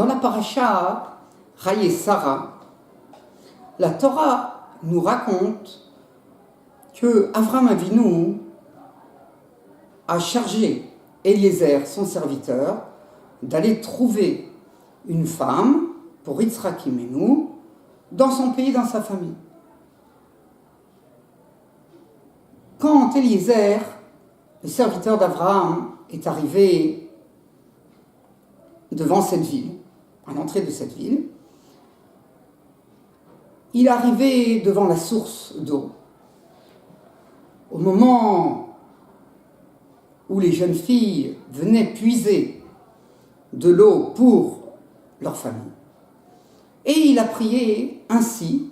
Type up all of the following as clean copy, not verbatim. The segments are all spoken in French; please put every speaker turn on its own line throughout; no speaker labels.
Dans la paracha Raye Sarah, la Torah nous raconte que Avraham Avinu a chargé Eliezer, son serviteur, d'aller trouver une femme pour Yitzhak Imenu dans son pays, dans sa famille. Quand Eliezer, le serviteur d'Abraham, est arrivé devant cette ville, à l'entrée de cette ville, il est arrivé devant la source d'eau. Au moment où les jeunes filles venaient puiser de l'eau pour leur famille. Et il a prié ainsi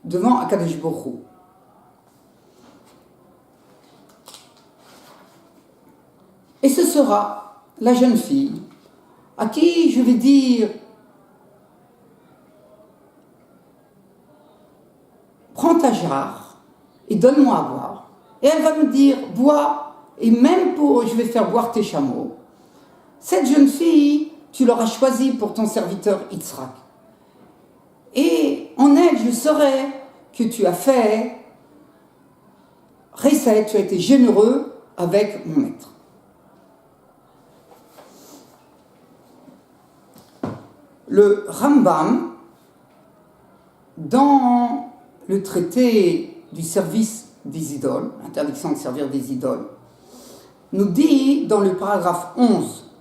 devant Akadosh Baruch Hu. Et ce sera la jeune fille à qui je vais dire « Prends ta jarre et donne-moi à boire. » Et elle va me dire « Bois, et même je vais faire boire tes chameaux. » Cette jeune fille, tu l'auras choisie pour ton serviteur Yitzhak. Et en elle, je saurai que tu as fait Récet, tu as été généreux avec mon maître. Le Rambam, dans le traité du service des idoles, l'interdiction de servir des idoles, nous dit dans le paragraphe 11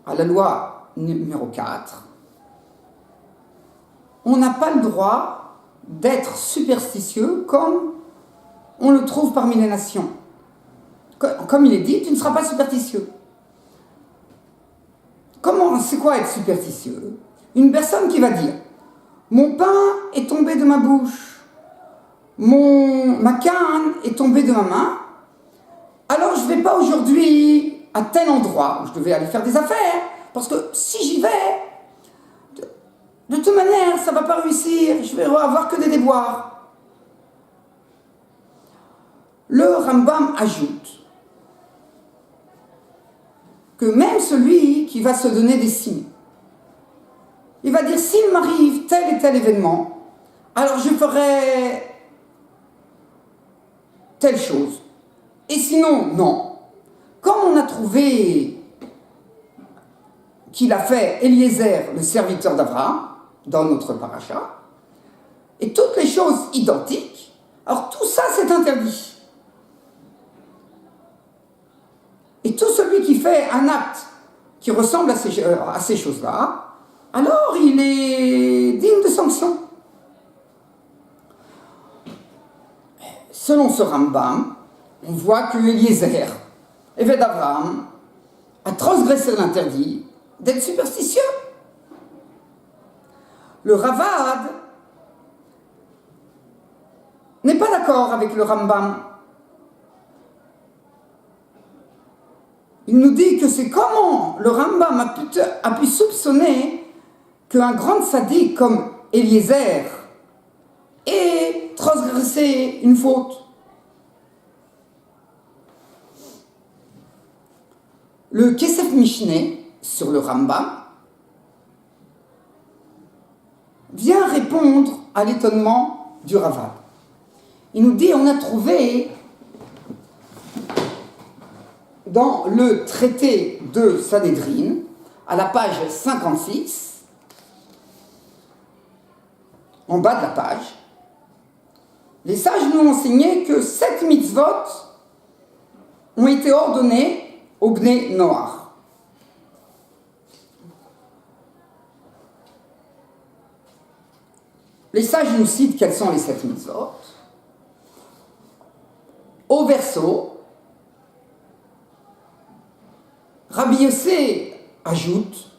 à la loi numéro 4, on n'a pas le droit d'être superstitieux comme on le trouve parmi les nations. Comme il est dit, tu ne seras pas superstitieux. C'est quoi être superstitieux? Une personne qui va dire « Mon pain est tombé de ma bouche, ma canne est tombée de ma main, alors je ne vais pas aujourd'hui à tel endroit où je devais aller faire des affaires, parce que si j'y vais, de toute manière, ça ne va pas réussir, je vais avoir que des déboires. » Le Rambam ajoute que même celui qui va se donner des signes, il va dire, s'il m'arrive tel et tel événement, alors je ferai telle chose. Et sinon, non. Comme on a trouvé qu'il a fait Eliezer, le serviteur d'Abraham, dans notre paracha, et toutes les choses identiques, alors tout ça c'est interdit. Et tout celui qui fait un acte qui ressemble à ces choses-là, alors il est digne de sanction. Selon ce Rambam, on voit que Eliezer, évêque d'Abraham, a transgressé l'interdit d'être superstitieux. Le Ravad n'est pas d'accord avec le Rambam. Il nous dit que c'est comment le Rambam a pu soupçonner qu'un grand sadique comme Eliezer ait transgressé une faute. Le Kesef Mishneh sur le Rambam vient répondre à l'étonnement du Ravad. Il nous dit, on a trouvé dans le traité de Sanhédrin, à la page 56, en bas de la page, les sages nous ont enseigné que 7 mitzvot ont été ordonnés au Bnei Noach. Les sages nous citent quels sont les 7 mitzvot. Au verso, Rabbi Yossé ajoute,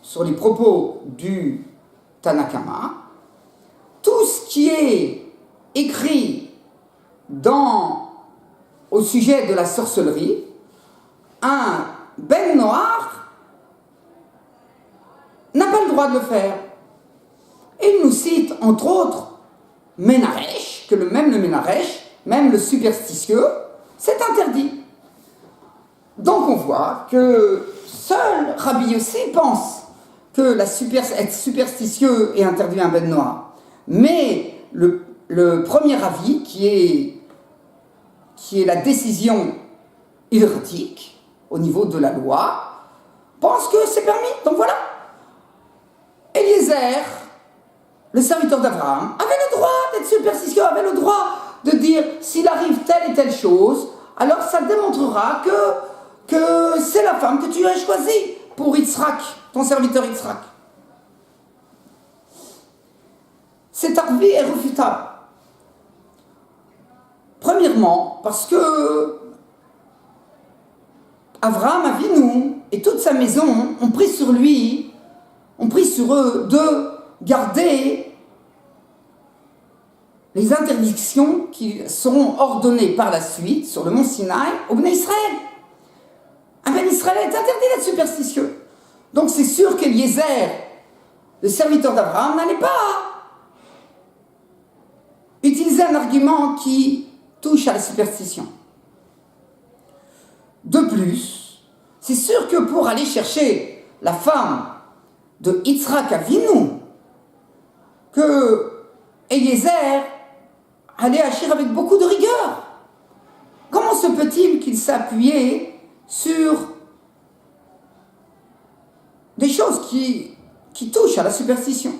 sur les propos du Tanakama, tout ce qui est écrit au sujet de la sorcellerie, un Ben Noach n'a pas le droit de le faire. Et il nous cite, entre autres, Ménaresh, que même le Ménaresh, même le superstitieux, c'est interdit. Donc on voit que seul Rabbi Yossé pense que être superstitieux est interdit à un Ben Noir. Mais le premier avis, qui est la décision hiératique au niveau de la loi, pense que c'est permis. Donc voilà. Eliezer, le serviteur d'Abraham, avait le droit d'être superstitieux, avait le droit de dire s'il arrive telle et telle chose, alors ça démontrera que c'est la femme que tu as choisie pour Yitzhak, ton serviteur Yitzhak. Cet avis est refutable. Premièrement, parce que Abraham Avinu et toute sa maison ont pris sur eux de garder les interdictions qui seront ordonnées par la suite sur le mont Sinaï au Bnei Israël. Un Ben Israël est interdit d'être superstitieux. Donc c'est sûr qu'Eliezer, le serviteur d'Abraham, n'allait pas utiliser un argument qui touche à la superstition. De plus, c'est sûr que pour aller chercher la femme de Yitzhak Avinu, que Eliezer allait agir avec beaucoup de rigueur. Comment se peut-il qu'il s'appuyait sur des choses qui touchent à la superstition?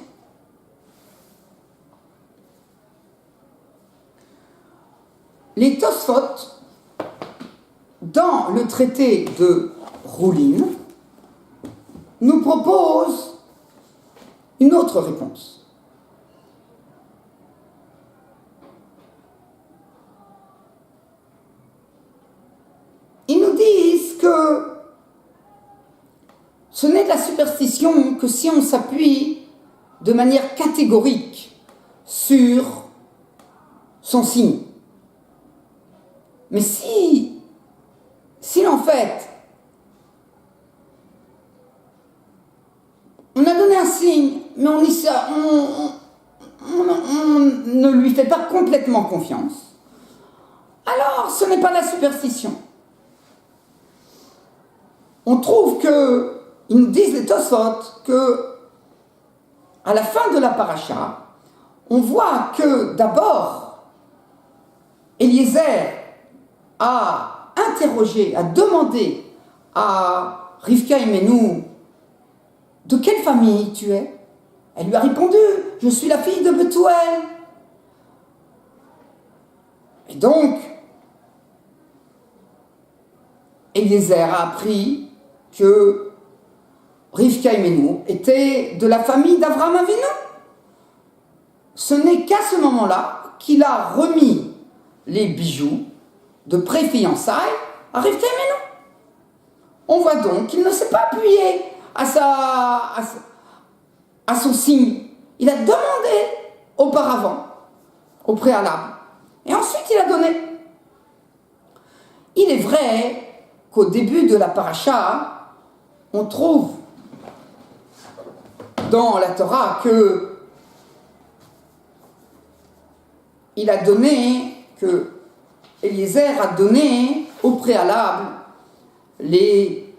Les Tosfot, dans le traité de Roulin, nous proposent une autre réponse. Ils nous disent que ce n'est de la superstition que si on s'appuie de manière catégorique sur son signe. Mais si en fait, on a donné un signe, mais on ne lui fait pas complètement confiance, alors ce n'est pas la superstition. On trouve que, ils nous disent les Tosfot, que à la fin de la paracha, on voit que d'abord, Eliezer a interrogé, a demandé à Rivka Imenu de quelle famille tu es. Elle lui a répondu, je suis la fille de Bethuel. Et donc, Eliezer a appris que Rivka Imenu était de la famille d'Avraham Avinu. Ce n'est qu'à ce moment-là qu'il a remis les bijoux de pré-fiançailles à Rivka Imenu. On voit donc qu'il ne s'est pas appuyé à son signe. Il a demandé auparavant, au préalable, et ensuite il a donné. Il est vrai qu'au début de la paracha, on trouve dans la Torah que il a donné, que Eliezer a donné au préalable les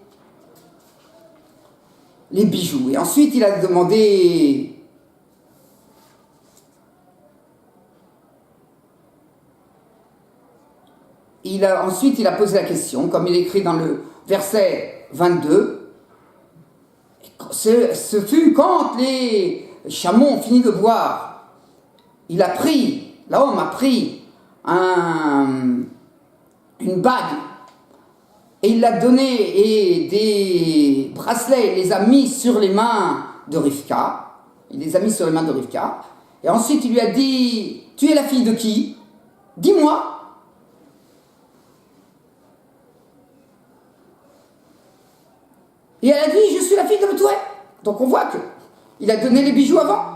bijoux. Et ensuite, il a demandé ensuite, il a posé la question, comme il est écrit dans le verset 22. Ce fut quand les chameaux ont fini de boire. L'homme a pris une bague et il l'a donné et des bracelets, il les a mis sur les mains de Rivka. Et ensuite il lui a dit, tu es la fille de qui? Dis-moi. Et elle a dit, je suis la fille de Bethuel. Donc on voit que il a donné les bijoux avant.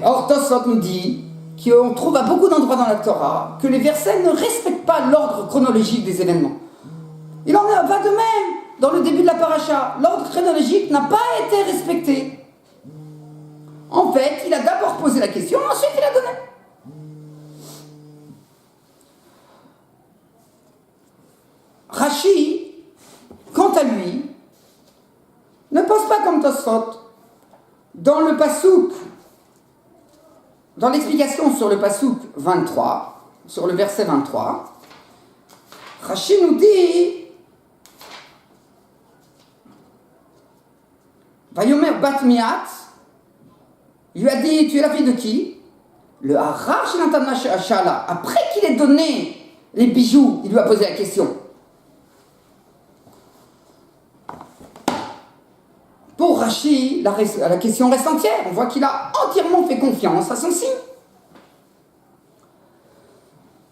Alors Tosfot nous dit qu'on trouve à beaucoup d'endroits dans la Torah que les versets ne respectent pas l'ordre chronologique des événements. Il en va de même dans le début de la paracha. L'ordre chronologique n'a pas été respecté. En fait, il a d'abord posé la question, ensuite il a donné. Dans le pasouk, dans l'explication sur le pasouk 23, sur le verset 23, Rashi nous dit Vayomer bat miat, il lui a dit, tu es la fille de qui? Le harar chez Natana Shala. Après qu'il ait donné les bijoux, il lui a posé la question. Pour Rashi, la question reste entière. On voit qu'il a entièrement fait confiance à son signe.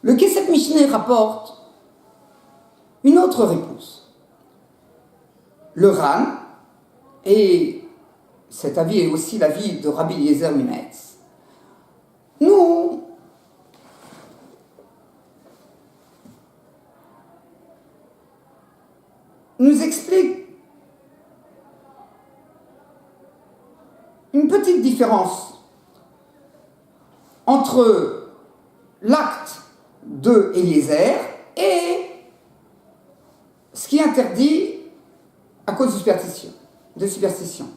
Le Kesef Mishneh rapporte une autre réponse. Le Ran, et cet avis est aussi l'avis de Rabbi Eliezer Mimetz, nous explique une petite différence entre l'acte de Eliezer et ce qui est interdit à cause de superstition.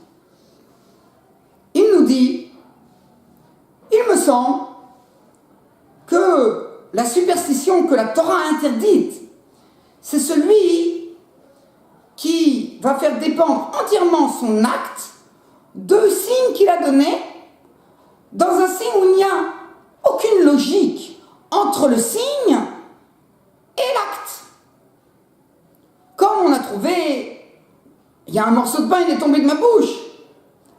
Il nous dit, il me semble que la superstition que la Torah a interdite, c'est celui qui va faire dépendre entièrement son acte de signes qu'il a donnés, dans un signe où il n'y a aucune logique entre le signe et l'acte. Comme on a trouvé, il y a un morceau de pain, il est tombé de ma bouche,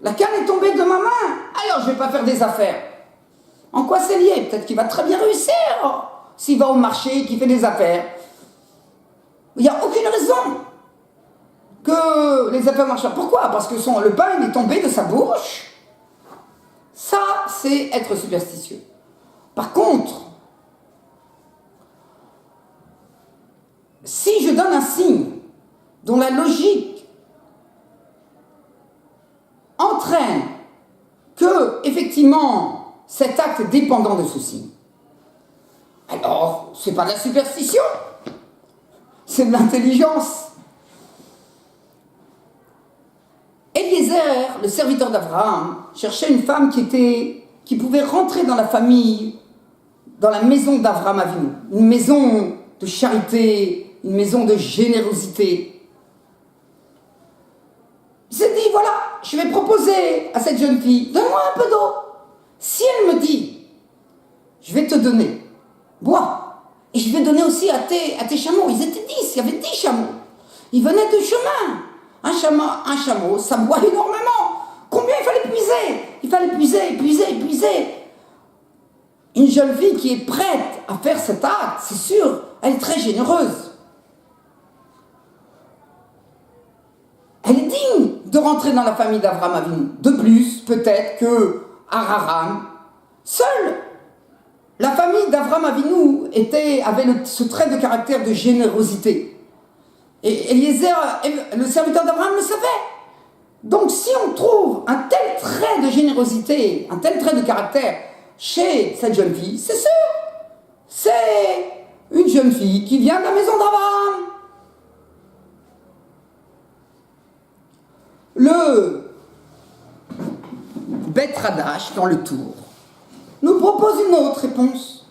la canne est tombée de ma main, alors je ne vais pas faire des affaires. En quoi c'est lié? Peut-être qu'il va très bien réussir s'il va au marché, qu'il fait des affaires. Il n'y a aucune raison que les affaires marchent. Pourquoi? Parce que le pain il est tombé de sa bouche. Ça, c'est être superstitieux. Par contre, si je donne un signe dont la logique entraîne que, effectivement, cet acte est dépendant de ce signe, alors, c'est pas de la superstition, c'est de l'intelligence. Eliezer, le serviteur d'Abraham, cherchait une femme qui pouvait rentrer dans la famille, dans la maison d'Abraham Avinu, une maison de charité, une maison de générosité. Il s'est dit, voilà, je vais proposer à cette jeune fille, donne-moi un peu d'eau. Si elle me dit, je vais te donner, bois, et je vais donner aussi à tes chameaux. Ils étaient 10, il y avait 10 chameaux. Ils venaient de chemin. Un chameau, ça boit énormément. Combien il fallait puiser? Il fallait puiser. Une jeune fille qui est prête à faire cet acte, c'est sûr, elle est très généreuse. Elle est digne de rentrer dans la famille d'Abraham Avinu. De plus, peut-être que Hararan, seule la famille d'Abraham Avinu avait ce trait de caractère de générosité. Et Eliezer, le serviteur d'Abraham, le savait. Donc si on trouve un tel trait de générosité, un tel trait de caractère chez cette jeune fille, c'est sûr, c'est une jeune fille qui vient de la maison d'Abraham. Le Bet Radash, dans le Tour, nous propose une autre réponse.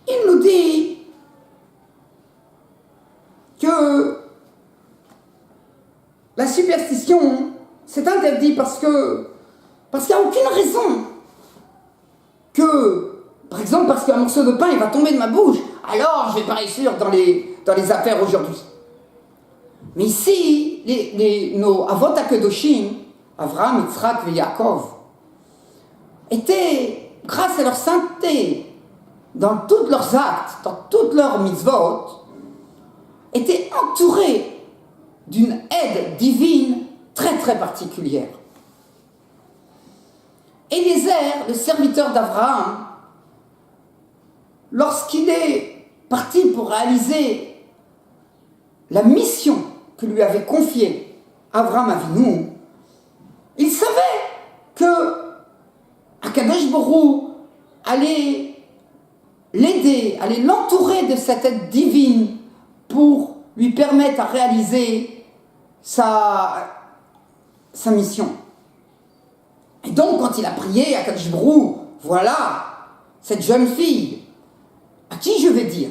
Il nous dit que la superstition, c'est interdit parce qu'il n'y a aucune raison que, par exemple, parce qu'un morceau de pain, il va tomber de ma bouche, alors je vais pas réussir dans les affaires aujourd'hui. Mais ici, nos Avot HaKadoshim, Avraham, Yitzhak et Yaakov, étaient, grâce à leur sainteté, dans tous leurs actes, dans toutes leurs mitzvot, étaient entourés d'une aide divine très très particulière. Eliezer, le serviteur d'Abraham, lorsqu'il est parti pour réaliser la mission que lui avait confiée Abraham Avinu, il savait que Akadosh Borou allait l'aider, allait l'entourer de cette aide divine pour lui permettre à réaliser sa mission. quand il a prié à Kadosh Baruch Hu, voilà, cette jeune fille, à qui je vais dire,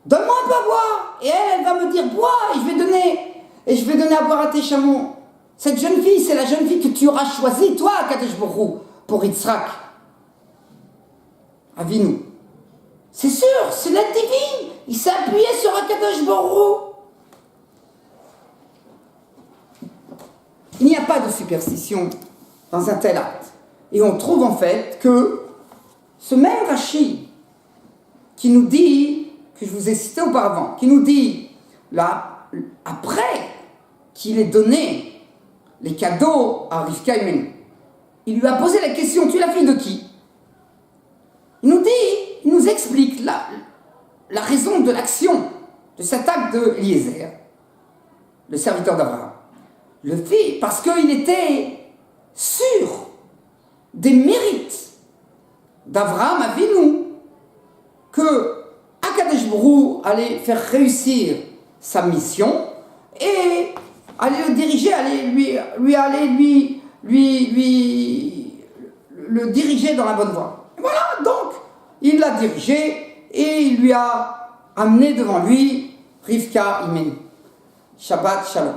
donne-moi un peu à boire. Et elle va me dire, bois, et je vais donner à boire à tes chameaux. Cette jeune fille, c'est la jeune fille que tu auras choisie, toi, Kadosh Baruch Hu, pour Yitzhak. Avinu. C'est sûr, c'est l'aide divine. Il s'est appuyé sur Akadosh Baruch Hu. Il n'y a pas de superstition dans un tel acte. Et on trouve en fait que ce même Rashi qui nous dit, que je vous ai cité auparavant, qui nous dit, là, après qu'il ait donné les cadeaux à Rivka Imenu, il lui a posé la question, tu es la fille de qui? Il nous explique la raison de l'action de cet acte de Eliezer, le serviteur d'Abraham. Le fait parce qu'il était sûr des mérites d'Abraham Avinu que Akadosh Baruch Hu allait faire réussir sa mission et allait le diriger, allait le diriger dans la bonne voie. Et voilà, donc il l'a dirigé et il lui a amené devant lui Rivka Imenu. Shabbat Shalom.